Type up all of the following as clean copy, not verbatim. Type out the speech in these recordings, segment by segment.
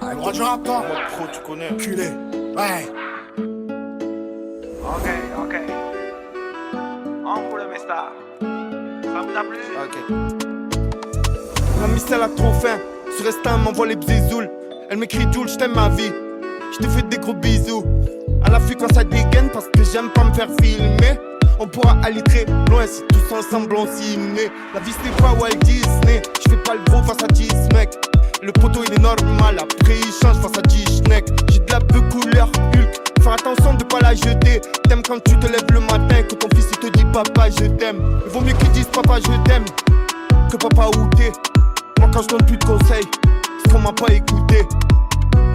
Le roi du rap, toi. Pro, tu connais. Culé. Ouais. Ok. On fout le mesta. Ça me t'a plu? Ok. La miss elle a trop faim. Sur Insta elle m'envoie les bzizoules. Elle m'écrit Jules, j't'aime ma vie. J'te fais des gros bisous. À l'affût quand ça dégaine parce que j'aime pas me faire filmer. On pourra aller très loin si tous ensemble on s'y met. La vie c'est pas Walt Disney. J'fais pas le gros face à 10 mecs. Le poteau il est normal, après il change face à 10 schneck. J'ai de la peu couleur Hulk, faire attention de pas la jeter. T'aimes quand tu te lèves le matin, que ton fils il te dit papa je t'aime. Il vaut mieux qu'il dise papa je t'aime que papa où t'es. Moi quand je donne plus de conseils, c'est qu'on m'a pas écouté.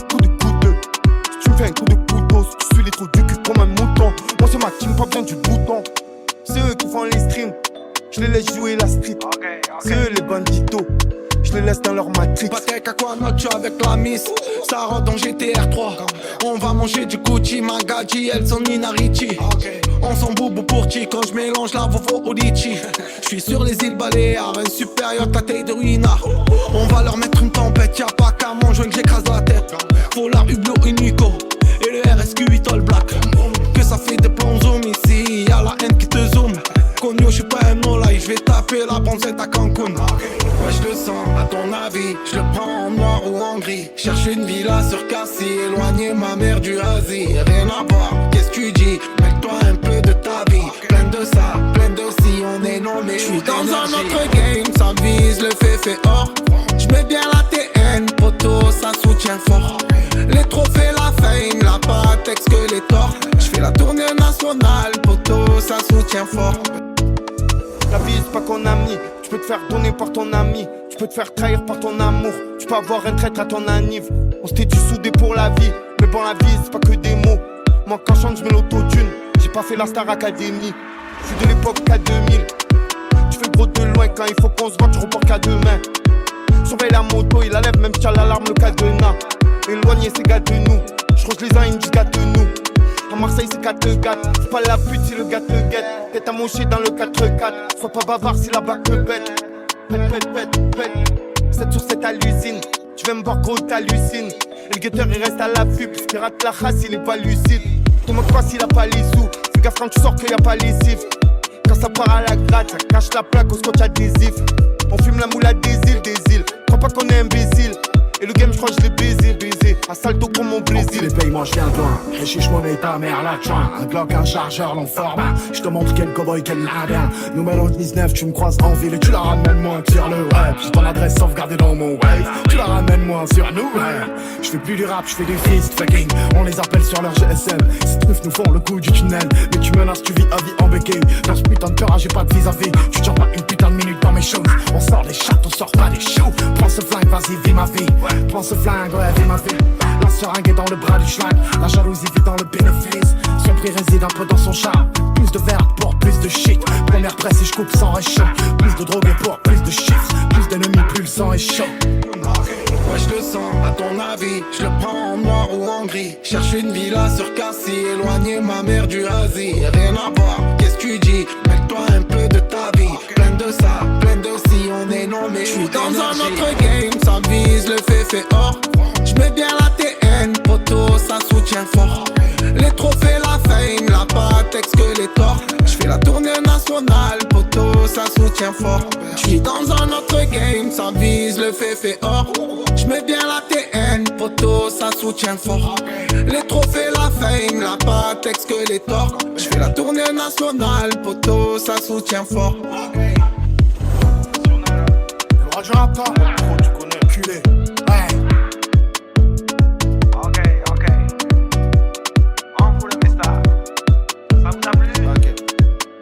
Coup de couteau, si tu me fais un coup de couteau, si tu suis les trous du cul comme un mouton. Moi c'est ma team, pas besoin du bouton. C'est eux qui font les streams, je les laisse jouer la street. C'est eux les banditos, je les laisse dans leur matrix. Patek Aquanoche avec la miss, ça rend dans GTR 3. On va manger du Gucci, Magadji, elles sont Nina Ricci. On s'en boubou pour chi quand je mélange la Vovo au litchi. J'suis sur les îles Baléares, un supérieur ta taille de ruina. On va leur mettre une tempête, y'a pas qu'à manger que j'écrase la tête. Faut la Hublot Unico et le RSQ8 All Black. Que ça fait des plans zoom ici, y'a la haine qui te zoome. Cogno, j'suis pas un no-lie, j'vais taper la bronzette à Cancun. Ouais, je le sens, à ton avis, je le prends en noir ou en gris. Cherche une villa sur Cassis, éloigner ma mère du Asie. Rien à voir, qu'est-ce que tu dis? Mets-toi un peu de ta vie, plein de ça, plein de si, on est nommé. J'suis dans un autre game, ça vise le fait or. J'mets bien la TN, poteau, ça soutient fort. Les trophées, la fame, la patex que les torts. J'fais la tournée nationale, poteau, ça soutient fort. La vie c'est pas qu'on a mis. Tu peux te faire donner par ton ami. Tu peux te faire trahir par ton amour. Tu peux avoir un traître à ton anniv. On s'était dû souder pour la vie. Mais bon la vie c'est pas que des mots. Moi quand je chante je mets l'autotune. J'ai pas fait la Star Academy. Je suis de l'époque K2000. Tu fais gros de loin quand il faut qu'on se voit. Tu reportes qu'à demain. Surveille la moto, il la lève même si t'as l'alarme le cadenas. Éloigner ces gars de nous. Je crois que les uns ils me disent gâte-nous. À Marseille c'est 4 gâte. C'est pas la pute si le gars te guette. Tête à mocher dans le 4-4. Sois pas bavard si la bague te bête. Pète 7 sur 7 à l'usine. Tu veux me voir gros t'hallucines. Et le guetteur il reste à l'affût. Parce qu'il rate la race il est pas lucide. Demande pas s'il a pas les sous. Fais gaffe quand tu sors qu'il y a pas les cifs. Quand ça part à la gratte, ça cache la plaque au scotch adhésif. On fume la moule à des îles. Crois pas qu'on est imbécile. Et le game, je crois que je l'ai baisé. À salto comme mon Brésil. Les pays, moi je viens de loin. Réchiche monnaie, ta mère, la joint. Un Glock, un chargeur, l'enforme. Je te montre quel cowboy, quel ladin. Numéro 19, tu me croises en ville et tu la ramènes moins sur le web. J'ai ton adresse sauvegardée dans mon wave. Tu la ramènes moins sur nous, ouais. Je fais plus du rap, je fais du fist fucking. On les appelle sur leur GSM. Ces trucs nous font le coup du tunnel. Mais tu menaces, tu vis à vie en béquille. Dans ce putain de cœur, j'ai pas de vis-à-vis. Tu tiens pas une putain de minute dans mes shows. On sort des chattes, on sort pas des shows. Prends ce flingue, vas-y, vis ma vie. Prends ce flingue, ouais, vis ma vie. La seringue est dans le bras du schlag. La jalousie vit dans le bénéfice. Son prix réside un peu dans son charme. Plus de verre pour plus de shit. Première presse et je coupe sans réchaud. Plus de drogue pour plus de chiffres. Plus d'ennemis, plus le sang est chaud. Ouais, je le sens, à ton avis, je le prends en noir ou en gris. Cherche une villa sur Cassis, éloigner ma mère du Asie. Rien à voir, qu'est-ce que tu dis? Mets-toi un peu de ta vie. Plein de ça, plein de si, on est nommé. J'suis dans un autre game, ça vise le fait or. J'mets bien la TN, poteau, ça soutient fort. Les trophées, la fame, la patex que les torts. J'fais la tournée nationale, poteau, ça soutient fort. J'suis dans un autre game, ça vise le fait or. J'mets bien la TN, poteau, ça soutient fort. Les trophées, la fame, la patex que les torts. J'fais la tournée nationale, poteau, ça soutient fort. Le roi du rap, toi. Pro, tu connais. Culé.